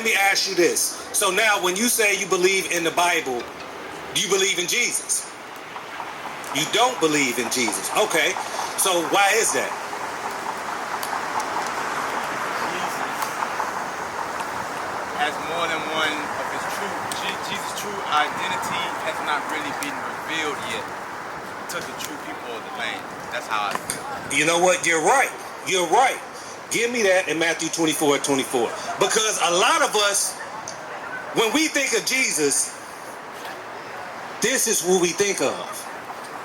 let me ask you this. So now when you say you believe in the Bible, do you believe in Jesus? You don't believe in Jesus. Okay. So why is that? Jesus has more than one of his true, Jesus' true identity has not really been revealed yet to the true people of the land. That's how I feel. You know what? You're right. You're right. Give me that in Matthew 24:24. Because a lot of us, when we think of Jesus, this is who we think of.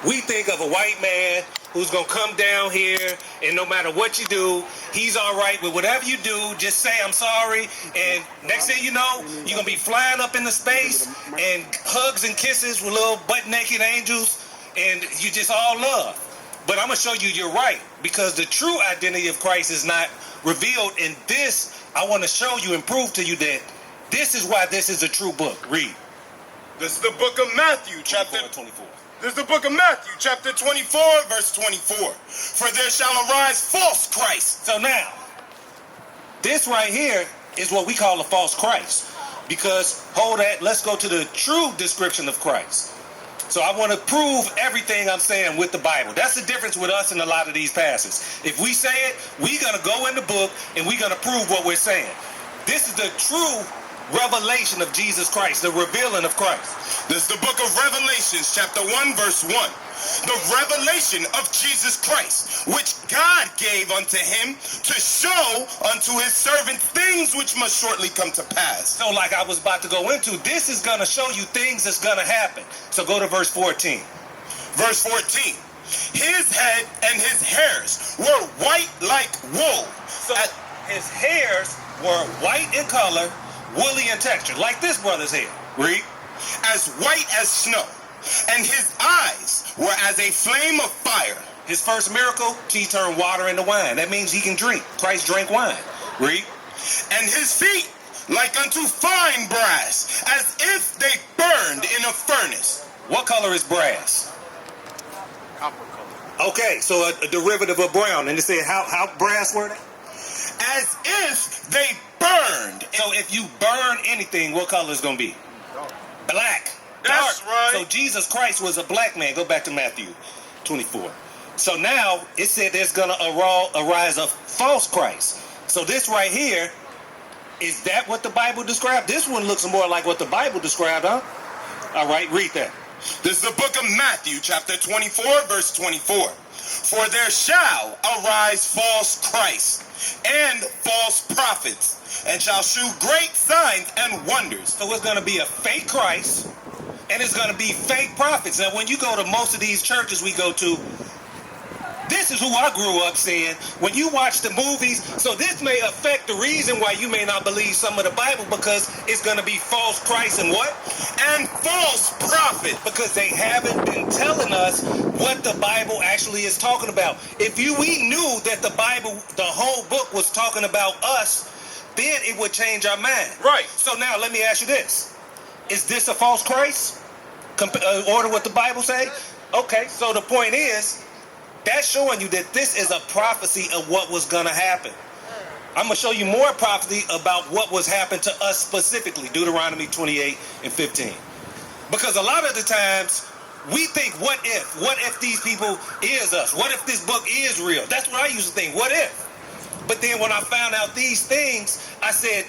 We think of a white man who's going to come down here, and no matter what you do, he's all right with whatever you do. Just say, I'm sorry. And next thing you know, you're going to be flying up into space and hugs and kisses with little butt-naked angels, and you just all love. But I'm going to show you you're right, because the true identity of Christ is not revealed in this. I want to show you and prove to you that this is why this is a true book. Read. This is the book of Matthew, chapter 24. This is the book of Matthew, chapter 24, verse 24. For there shall arise false Christ. So now, this right here is what we call a false Christ. Because, hold that, let's go to the true description of Christ. So I want to prove everything I'm saying with the Bible. That's the difference with us in a lot of these passages. If we say it, we're going to go in the book and we're going to prove what we're saying. This is the true revelation of Jesus Christ, the revealing of Christ. This is the book of Revelations, chapter 1, verse 1. The revelation of Jesus Christ, which God gave unto him to show unto his servant things which must shortly come to pass. So like I was about to go into, this is going to show you things that's going to happen. So go to verse 14. Verse 14. His head and his hairs were white like wool. So his hairs were white in color, woolly in texture, like this brother's hair. Read. As white as snow, and his eyes were as a flame of fire. His first miracle, he turned water into wine. That means he can drink. Christ drank wine. Read. And his feet like unto fine brass, as if they burned in a furnace. What color is brass? Copper color. Okay, so a derivative of brown. And they say how brass were they? As if they burned. So if you burn anything, what color is going to be? Black. That's dark. right. So Jesus Christ was a black man. Go back to Matthew 24. So now it said there's going to arise a false Christ. So this right here, is that what the Bible described? This one looks more like what the Bible described, huh? All right, read that. This is the book of Matthew, chapter 24, verse 24. For there shall arise false Christs and false prophets, and shall shew great signs and wonders. So it's going to be a fake Christ, and it's going to be fake prophets. Now, when you go to most of these churches we go to, this is who I grew up seeing. When you watch the movies, so this may affect the reason why you may not believe some of the Bible, because it's going to be false Christ and what? And false prophets. Because they haven't been telling us what the Bible actually is talking about. If we knew that the Bible, the whole book was talking about us, then it would change our mind. Right. So now let me ask you this. Is this a false Christ? Order what the Bible say? Okay, so the point is, that's showing you that this is a prophecy of what was going to happen. I'm going to show you more prophecy about what was happening to us specifically. Deuteronomy 28 and 15. Because a lot of the times, we think, what if? What if these people is us? What if this book is real? That's what I used to think. What if? But then when I found out these things, I said,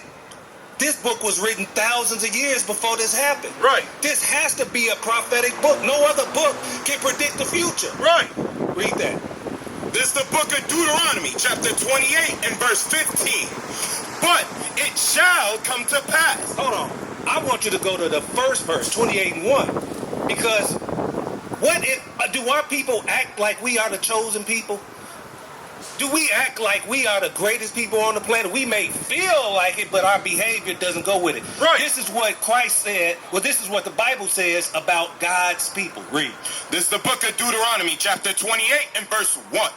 this book was written thousands of years before this happened. Right. This has to be a prophetic book. No other book can predict the future. Right. Read that. This is the book of Deuteronomy, chapter 28 and verse 15. But it shall come to pass. Hold on. I want you to go to the first verse, 28 and 1. Because what if, do our people act like we are the chosen people? Do we act like we are the greatest people on the planet? We may feel like it, but our behavior doesn't go with it. Right. This is what Christ said. Well, this is what the Bible says about God's people. Read. This is the book of Deuteronomy, chapter 28 and verse 1.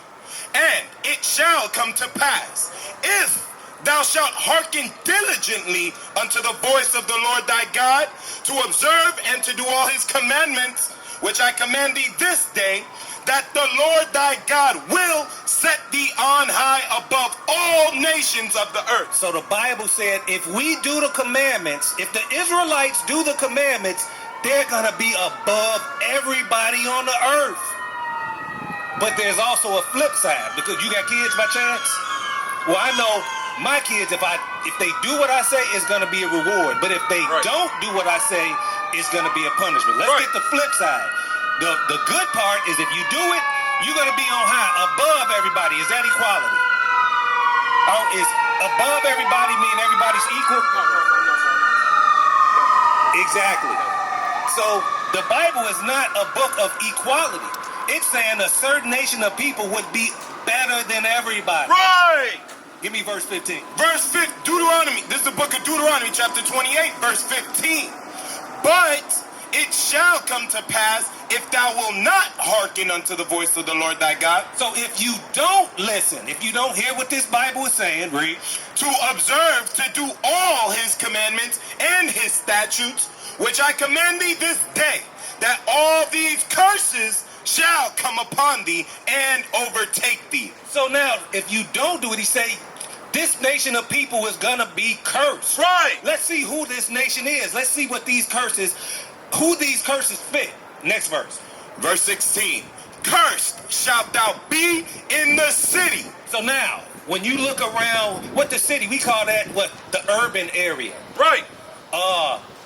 And it shall come to pass, if thou shalt hearken diligently unto the voice of the Lord thy God, to observe and to do all his commandments, which I command thee this day, that the Lord thy God will set thee on high above all nations of the earth. So the Bible said if we do the commandments, if the Israelites do the commandments, they're going to be above everybody on the earth. But there's also a flip side, because you got kids by chance? Well, I know my kids, if they do what I say, it's going to be a reward. But if they don't do what I say, it's going to be a punishment. Let's get the flip side. The good part is if you do it, you're going to be on high, above everybody. Is that equality? Oh, is above everybody mean everybody's equal? Exactly. So the Bible is not a book of equality. It's saying a certain nation of people would be better than everybody. Right. Give me verse 15. Verse 15, Deuteronomy. This is the book of Deuteronomy, chapter 28, verse 15. But it shall come to pass, if thou wilt not hearken unto the voice of the Lord thy God. So if you don't listen, if you don't hear what this Bible is saying, read, to observe to do all his commandments and his statutes, which I command thee this day, that all these curses shall come upon thee and overtake thee. So now, if you don't do it, he say, this nation of people is gonna be cursed. Right. Let's see who this nation is. Let's see what who these curses fit. Next verse. Verse 16. Cursed shalt thou be in the city. So now, when you look around, what the city, we call that what? The urban area. Right.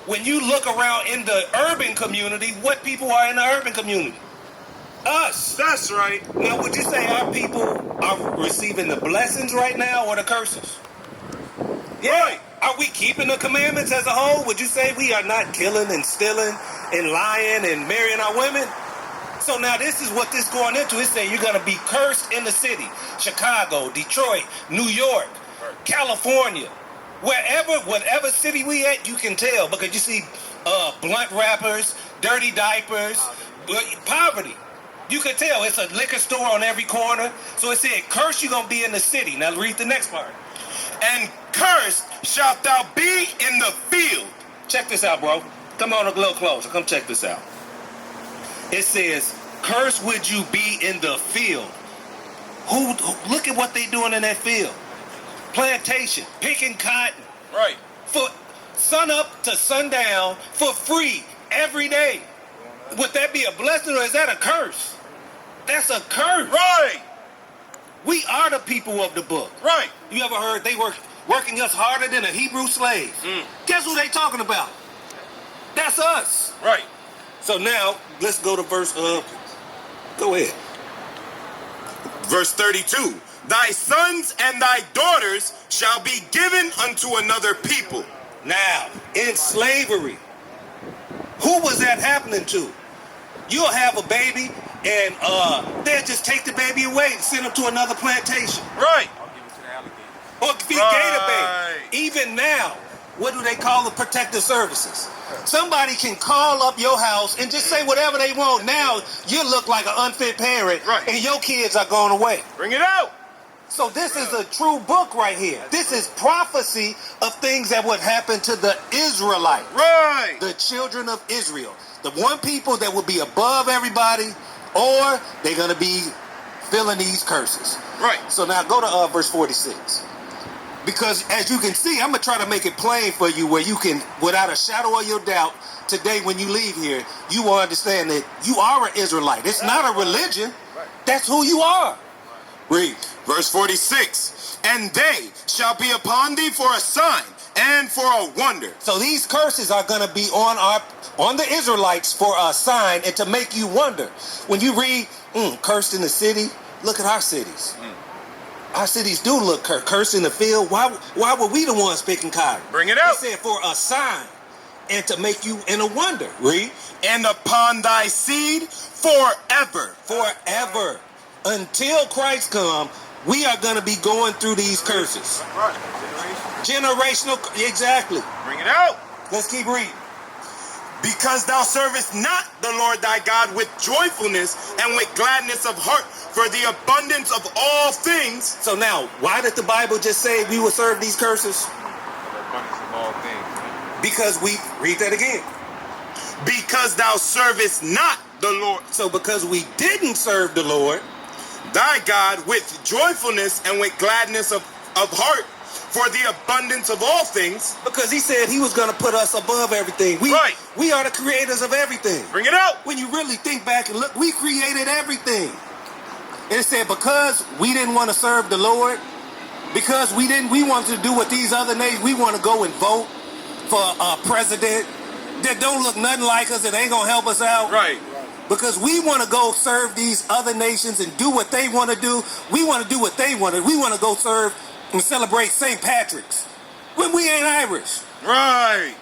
When you look around in the urban community, what people are in the urban community? Us. That's right. Now, would you say our people are receiving the blessings right now or the curses? Yeah. Right. Are we keeping the commandments as a whole? Would you say we are not killing and stealing and lying and marrying our women? So now this is what this going into. It's saying you're going to be cursed in the city. Chicago, Detroit, New York, California. Whatever city we at, you can tell. Because you see blunt wrappers, dirty diapers, poverty. You can tell. It's a liquor store on every corner. So it said, curse, you're going to be in the city. Now read the next part. And cursed shalt thou be in the field. Check this out, bro. Come on a little closer. Come check this out. It says, cursed would you be in the field. Look at what they doing in that field. Plantation, picking cotton. Right. For sun up to sundown for free every day. Would that be a blessing or is that a curse? That's a curse. Right. We are the people of the book. Right. You ever heard they working us harder than a Hebrew slave? Guess who they talking about? That's us. Right. So now, let's go to verse, go ahead. Verse 32. Thy sons and thy daughters shall be given unto another people. Now, in slavery, who was that happening to? You'll have a baby and they'll just take the baby away and send him to another plantation. Right. Or feed gator baby. Even now, what do they call the protective services? Somebody can call up your house and just say whatever they want. Now you look like an unfit parent, and your kids are going away. Bring it out. So this is a true book right here. This is prophecy of things that would happen to the Israelites. Right. The children of Israel. The one people that will be above everybody, or they're going to be feeling these curses. Right. So now go to verse 46. Because as you can see, I'm going to try to make it plain for you where you can, without a shadow of your doubt, today when you leave here, you will understand that you are an Israelite. It's not a religion. That's who you are. Read. Verse 46. And they shall be upon thee for a sign and for a wonder. So these curses are going to be on the Israelites for a sign and to make you wonder. When you read, cursed in the city, look at our cities. Our cities do look cursed in the field. Why were we the ones picking cotton? Bring it out. It said for a sign and to make you in a wonder. Read. And upon thy seed forever. Forever. Until Christ come, we are going to be going through these curses. Right. Generational. Exactly. Bring it out. Let's keep reading. Because thou servest not the Lord thy God with joyfulness and with gladness of heart for the abundance of all things. So now, why did the Bible just say we will serve these curses? The abundance of all things. Because we, read that again. because thou servest not the Lord. So because we didn't serve the Lord, Thy God with joyfulness and with gladness of heart for the abundance of all things. because he said he was going to put us above everything. We are the creators of everything. Bring it out. When you really think back and look, we created everything. And it said because we didn't want to serve the Lord, because we wanted to do what these other nations, we want to go and vote for a president that don't look nothing like us and ain't going to help us out. Right. Because we want to go serve these other nations and do what they want to do. We want to do what they want to. We want to go serve and celebrate St. Patrick's when we ain't Irish. Right.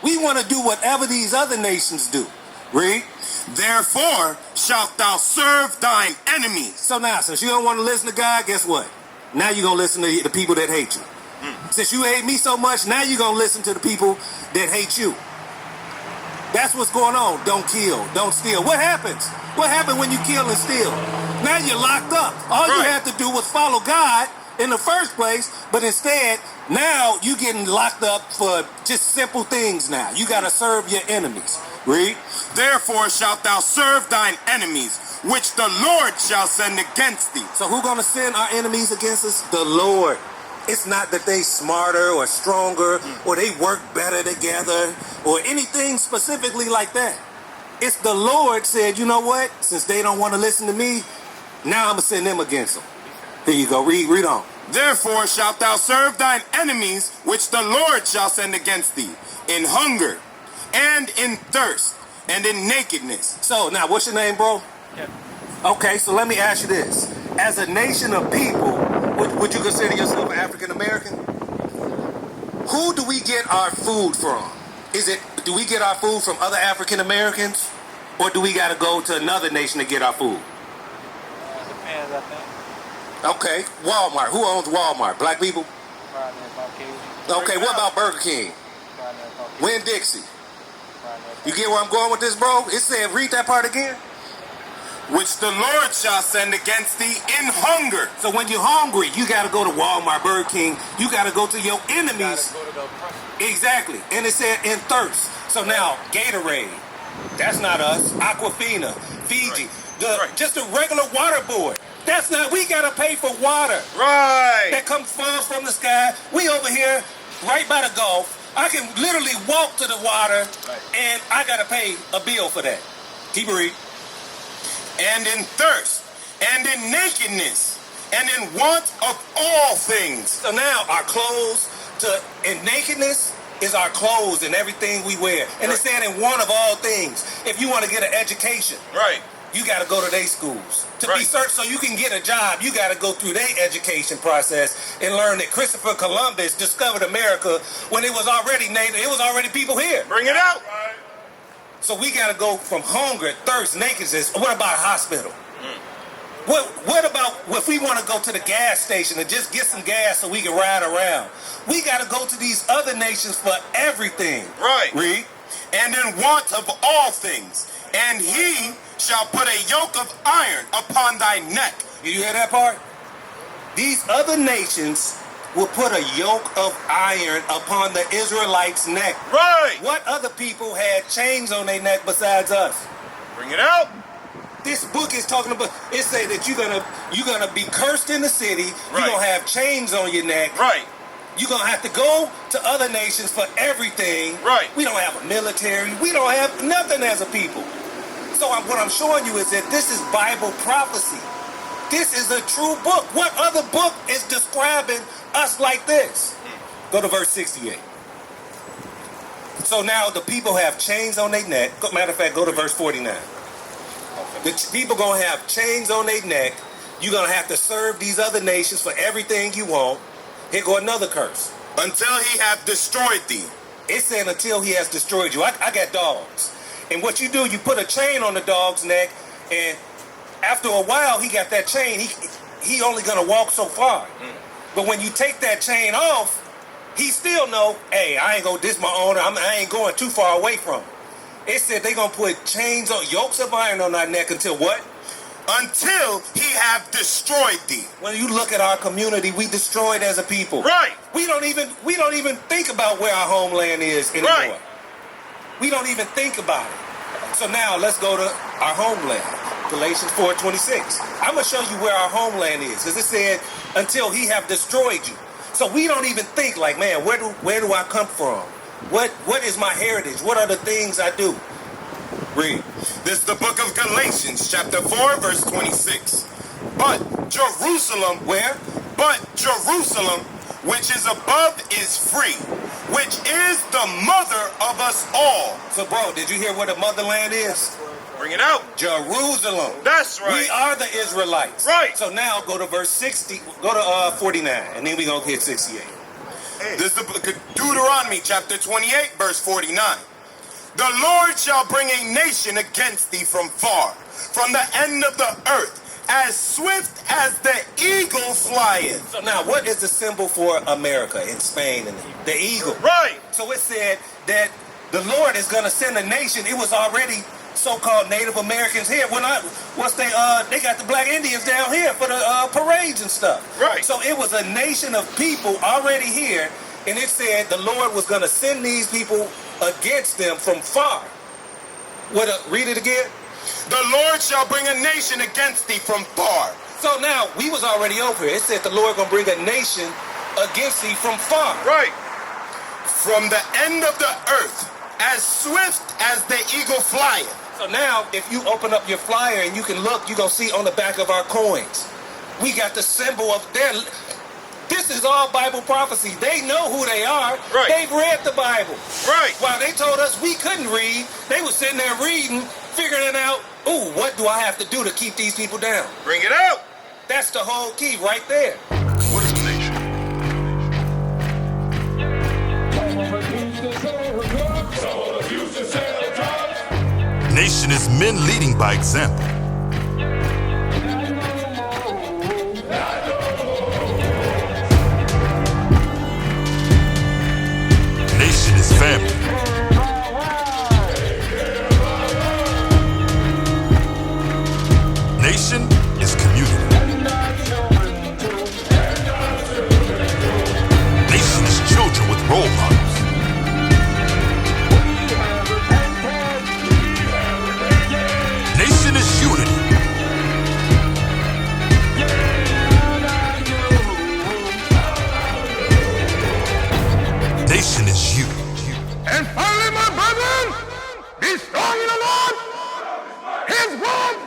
We want to do whatever these other nations do. Read. Therefore shalt thou serve thine enemies. So now, since you don't want to listen to God, guess what? Now you're going to listen to the people that hate you. Since you hate me so much, now you're going to listen to the people that hate you. That's what's going on. Don't kill. Don't steal. What happens? What happened when you kill and steal? Now you're locked up. All you had to do was follow God in the first place, but instead, now you getting locked up for just simple things now. You got to serve your enemies. Read. Therefore shalt thou serve thine enemies, which the Lord shall send against thee. So who's going to send our enemies against us? The Lord. It's not that they smarter or stronger or they work better together or anything specifically like that. It's the Lord said, you know what? Since they don't want to listen to me, now I'm going to send them against them. Here you go. Read on. Therefore shalt thou serve thine enemies, which the Lord shall send against thee, in hunger and in thirst and in nakedness. So now what's your name, bro? Yeah. Okay, so let me ask you this. As a nation of people, would you consider yourself an African American? Who do we get our food from? Do we get our food from other African Americans? Or do we got to go to another nation to get our food? Depends, I think. Okay, Walmart. Who owns Walmart? Black people? Probably Caucasian. Okay, what about Burger King? Probably Caucasian. Winn-Dixie? You get where I'm going with this, bro? It said, read that part again. Which the Lord shall send against thee in hunger. So when you're hungry, you got to go to Walmart, Burger King. You got to go to your enemies. Exactly. And it said in thirst. So now, Gatorade, that's not us. Aquafina, Fiji, just a regular water board. That's not, we got to pay for water. Right. That falls from the sky. We over here, right by the Gulf. I can literally walk to the water, and I got to pay a bill for that. Keep reading. And in thirst, and in nakedness, and in want of all things. So now our clothes and nakedness is our clothes and everything we wear. And it said in want of all things. If you want to get an education, you got to go to their schools. To be searched so you can get a job, you got to go through their education process and learn that Christopher Columbus discovered America when it was already native. It was already people here. Bring it out. So we got to go from hunger, thirst, nakedness. What about a hospital? What about if we want to go to the gas station and just get some gas so we can ride around? We got to go to these other nations for everything. Right. Read. And in want of all things. And he shall put a yoke of iron upon thy neck. You hear that part? These other nations will put a yoke of iron upon the Israelites' neck. Right. What other people had chains on their neck besides us? Bring it out. This book is talking about, it say that you're gonna be cursed in the city. You're gonna have chains on your neck. Right. You're gonna have to go to other nations for everything. Right. We don't have a military. We don't have nothing as a people. So what I'm showing you is that this is Bible prophecy. This is a true book. What other book is describing us like this? Go to verse 68. So now the people have chains on their neck. Matter of fact, go to verse 49. The people going to have chains on their neck. You're going to have to serve these other nations for everything you want. Here go another curse. Until he have destroyed thee. It's saying until he has destroyed you. I got dogs. And what you do, you put a chain on the dog's neck, and after a while, he got that chain. He only going to walk so far. But when you take that chain off, he still know, hey, I ain't going to diss my owner. I ain't going too far away from him. It said they going to put chains on, yokes of iron on our neck until what? Until he have destroyed thee. When you look at our community, we destroyed as a people. Right. We don't even think about where our homeland is anymore. Right. We don't even think about it. So now let's go to our homeland. Galatians 4:26. I'm going to show you where our homeland is. Because it said, until he have destroyed you. So we don't even think like, man, where do I come from? What is my heritage? What are the things I do? Read. This is the book of Galatians, chapter 4, verse 26. But Jerusalem, Where? but Jerusalem, which is above is free, which is the mother of us all. So, bro, did you hear what the motherland is? Bring it out. Jerusalem. That's right. We are the Israelites. Right. So now go to verse 60, go to 49, and then we're going to hit 68. This is the book of Deuteronomy, chapter 28, verse 49. The Lord shall bring a nation against thee from far, from the end of the earth, as swift as the eagle flieth. So now, what is the symbol for America in Spain? And the eagle. Right. So it said that the Lord is going to send a nation. It was already so-called Native Americans here. They got the black Indians down here for the parades and stuff. Right. So it was a nation of people already here, and it said the Lord was going to send these people against them from far. Read it again. The Lord shall bring a nation against thee from far. So now, we was already over here. It said the Lord going to bring a nation against thee from far. Right. From the end of the earth, as swift as the eagle flieth. So now, if you open up your flyer and you can look, you're going to see on the back of our coins, we got the symbol of their... This is all Bible prophecy. They know who they are. Right. They've read the Bible. Right. While they told us we couldn't read, they were sitting there reading, figuring out, ooh, what do I have to do to keep these people down? Bring it out. That's the whole key right there. What is the nation? Nation is men leading by example. Nation is family. Nation is community. Nation is children with role models. Nation is unity. Nation is you. And finally, my brethren, be strong in the Lord. His word